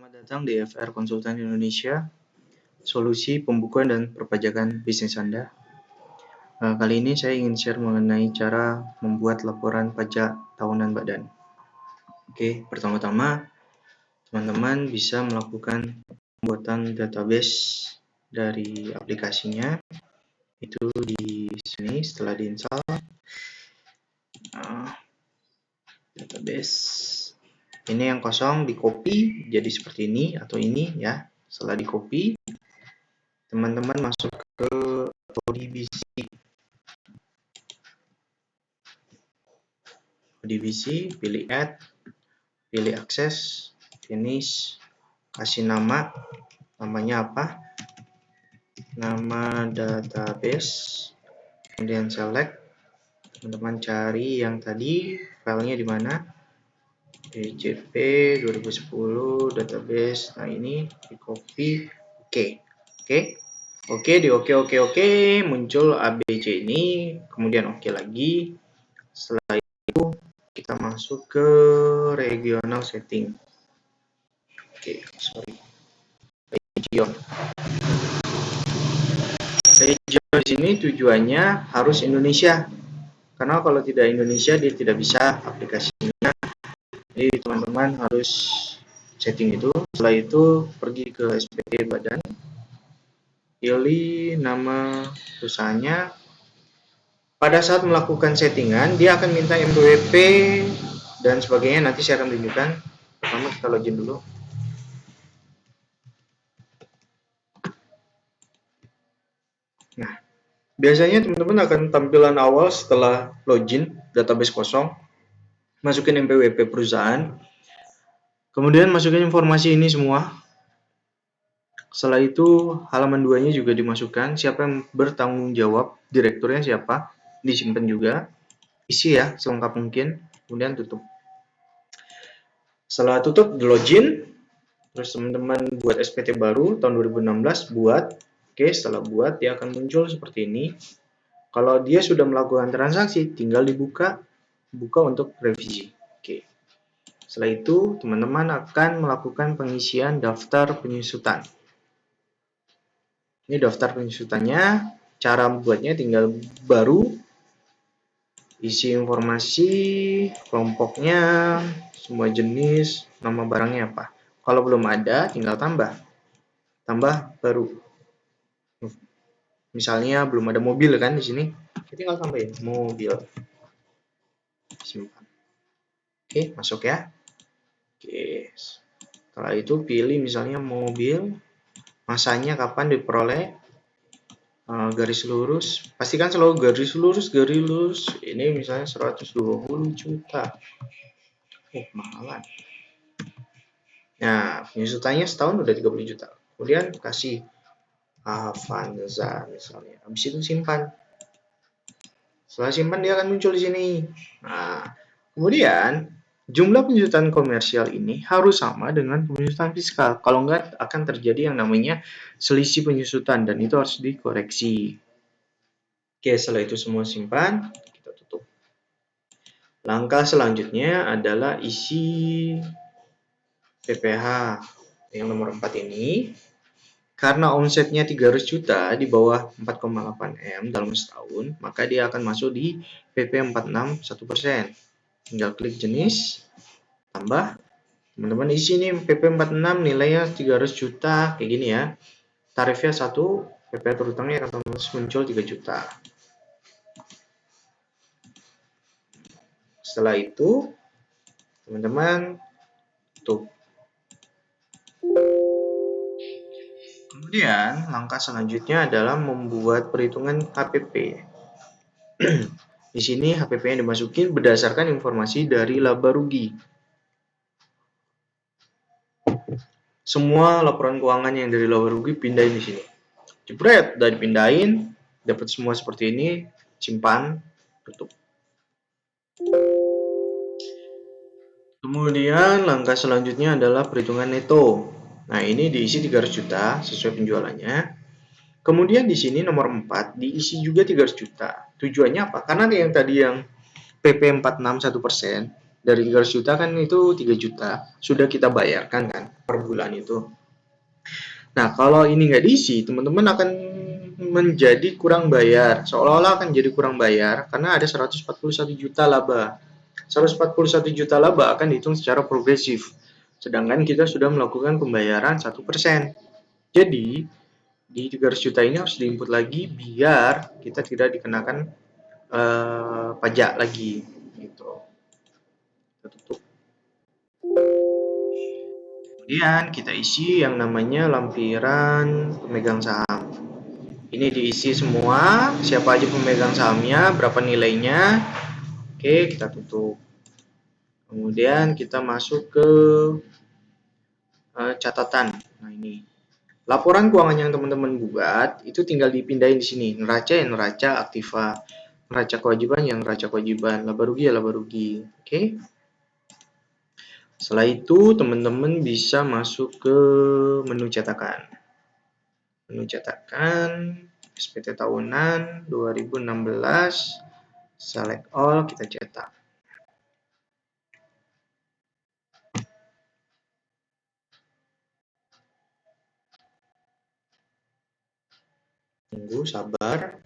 Selamat datang di FR Konsultan Indonesia, solusi pembukuan dan perpajakan bisnis Anda. Kali ini saya ingin share mengenai cara membuat laporan pajak tahunan badan. Oke, pertama-tama teman-teman bisa melakukan pembuatan database dari aplikasinya. Itu di sini setelah diinstal. Database. Ini yang kosong di copy jadi seperti ini atau ini ya. Setelah di copy, teman-teman masuk ke ODBC, pilih add, pilih akses, finish, kasih namanya apa, nama database, kemudian select, teman-teman cari yang tadi filenya di mana, DJP 2010 database. Nah ini di copy, oke, di oke, muncul ABC ini, kemudian oke lagi. Setelah itu kita masuk ke regional setting. Region di sini tujuannya harus Indonesia, karena kalau tidak Indonesia dia tidak bisa aplikasinya. Jadi teman-teman harus setting itu. Setelah itu pergi ke SPT badan, pilih nama perusahaannya. Pada saat melakukan settingan dia akan minta MBWP dan sebagainya, nanti saya akan tunjukkan. Pertama kita login dulu. Nah, biasanya teman-teman akan tampilan awal setelah login, database kosong, masukin MPWP perusahaan, kemudian masukin informasi ini semua. Setelah itu halaman 2-nya juga dimasukkan, siapa yang bertanggung jawab, direkturnya siapa, disimpan juga, isi ya selengkap mungkin, kemudian tutup. Setelah tutup, di login, terus teman-teman buat SPT baru tahun 2016, buat. Oke, setelah buat dia akan muncul seperti ini. Kalau dia sudah melakukan transaksi, tinggal buka untuk revisi. Oke. Setelah itu, teman-teman akan melakukan pengisian daftar penyusutan. Ini daftar penyusutannya. Cara membuatnya tinggal baru, isi informasi, kelompoknya, semua jenis, nama barangnya apa. Kalau belum ada, tinggal tambah baru. Misalnya belum ada mobil kan di sini, kita tinggal tambahin mobil, simpan. Oke, masuk ya. Oke, setelah itu pilih misalnya mobil, masanya kapan diperoleh, garis lurus, pastikan selalu garis lurus. Ini misalnya 120 juta. Mahalan. Nah, penyusutannya setahun udah 30 juta. Kemudian kasih Avanza misalnya. Habis itu simpan. Setelah simpan dia akan muncul di sini. Nah, kemudian jumlah penyusutan komersial ini harus sama dengan penyusutan fiskal. Kalau enggak akan terjadi yang namanya selisih penyusutan dan itu harus dikoreksi. Oke, setelah itu semua simpan, kita tutup. Langkah selanjutnya adalah isi PPH yang nomor 4 ini. Karena omsetnya 300 juta di bawah 4,8 M dalam setahun, maka dia akan masuk di PP 46 1%. Tinggal klik jenis, tambah. Teman-teman isi nih PP 46 nilainya 300 juta kayak gini ya. Tarifnya 1, PP terutangnya akan muncul 3 juta. Setelah itu, teman-teman tutup. Kemudian, langkah selanjutnya adalah membuat perhitungan HPP. Di sini HPP yang dimasukin berdasarkan informasi dari laba rugi. Semua laporan keuangan yang dari laba rugi pindahin di sini. Jebret, udah dipindahin, dapat semua seperti ini, simpan, tutup. Kemudian langkah selanjutnya adalah perhitungan neto. Nah, ini diisi 300 juta sesuai penjualannya. Kemudian di sini nomor 4 diisi juga 300 juta. Tujuannya apa? Karena yang tadi yang PP 46 1% dari 300 juta kan itu 3 juta sudah kita bayarkan kan per per bulan itu. Nah, kalau ini nggak diisi, teman-teman akan menjadi kurang bayar. Seolah-olah akan jadi kurang bayar karena ada 141 juta laba. 141 juta laba akan dihitung secara progresif. Sedangkan kita sudah melakukan pembayaran 1%. Jadi, di 300 juta ini harus diinput lagi biar kita tidak dikenakan pajak lagi. Gitu. Kita tutup. Kemudian kita isi yang namanya lampiran pemegang saham. Ini diisi semua, siapa aja pemegang sahamnya, berapa nilainya. Oke, kita tutup. Kemudian kita masuk ke catatan. Nah, ini. Laporan keuangan yang teman-teman buat itu tinggal dipindahin di sini. Neraca ya neraca aktiva. Neraca kewajiban yang neraca kewajiban. Laba rugi ya laba rugi. Oke. Setelah itu teman-teman bisa masuk ke menu cetakan. Menu cetakan SPT tahunan 2016, select all, kita cetak. Tunggu, sabar.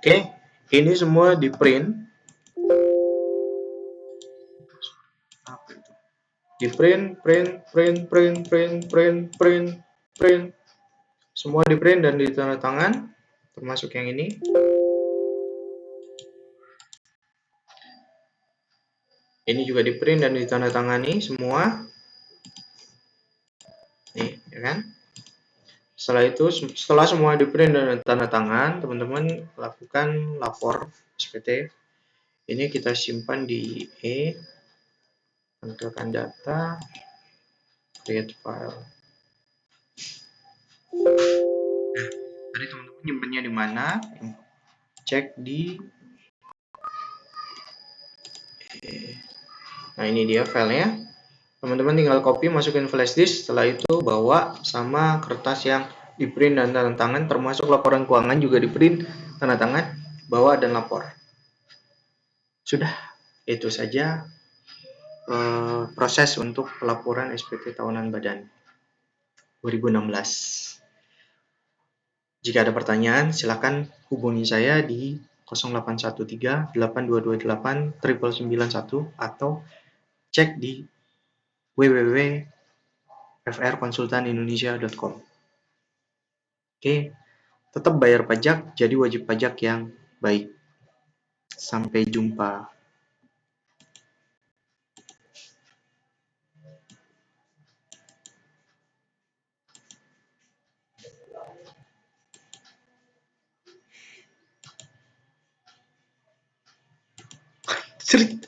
Oke, ini semua di print. Apa itu? Di print. Semua di print dan ditanda tangan, termasuk yang ini. Ini juga di print dan ditandatangani semua. Nih, ya kan? Setelah itu, setelah semua di print dan tanda tangan, teman-teman lakukan lapor SPT. Ini kita simpan di E, tampilkan data, create file. Nah, tadi teman-teman nyimpennya di mana? Cek di E. Nah, ini dia filenya. Teman-teman tinggal copy, masukin flash disk, setelah itu bawa sama kertas yang di print dan tanda tangan, termasuk laporan keuangan juga di print, tanda tangan, bawa dan lapor. Sudah, itu saja proses untuk pelaporan SPT tahunan badan 2016. Jika ada pertanyaan, silakan hubungi saya di 0813 8228 991 atau cek di www.frkonsultanindonesia.com. Oke, tetap bayar pajak, jadi wajib pajak yang baik. Sampai jumpa. Cerit.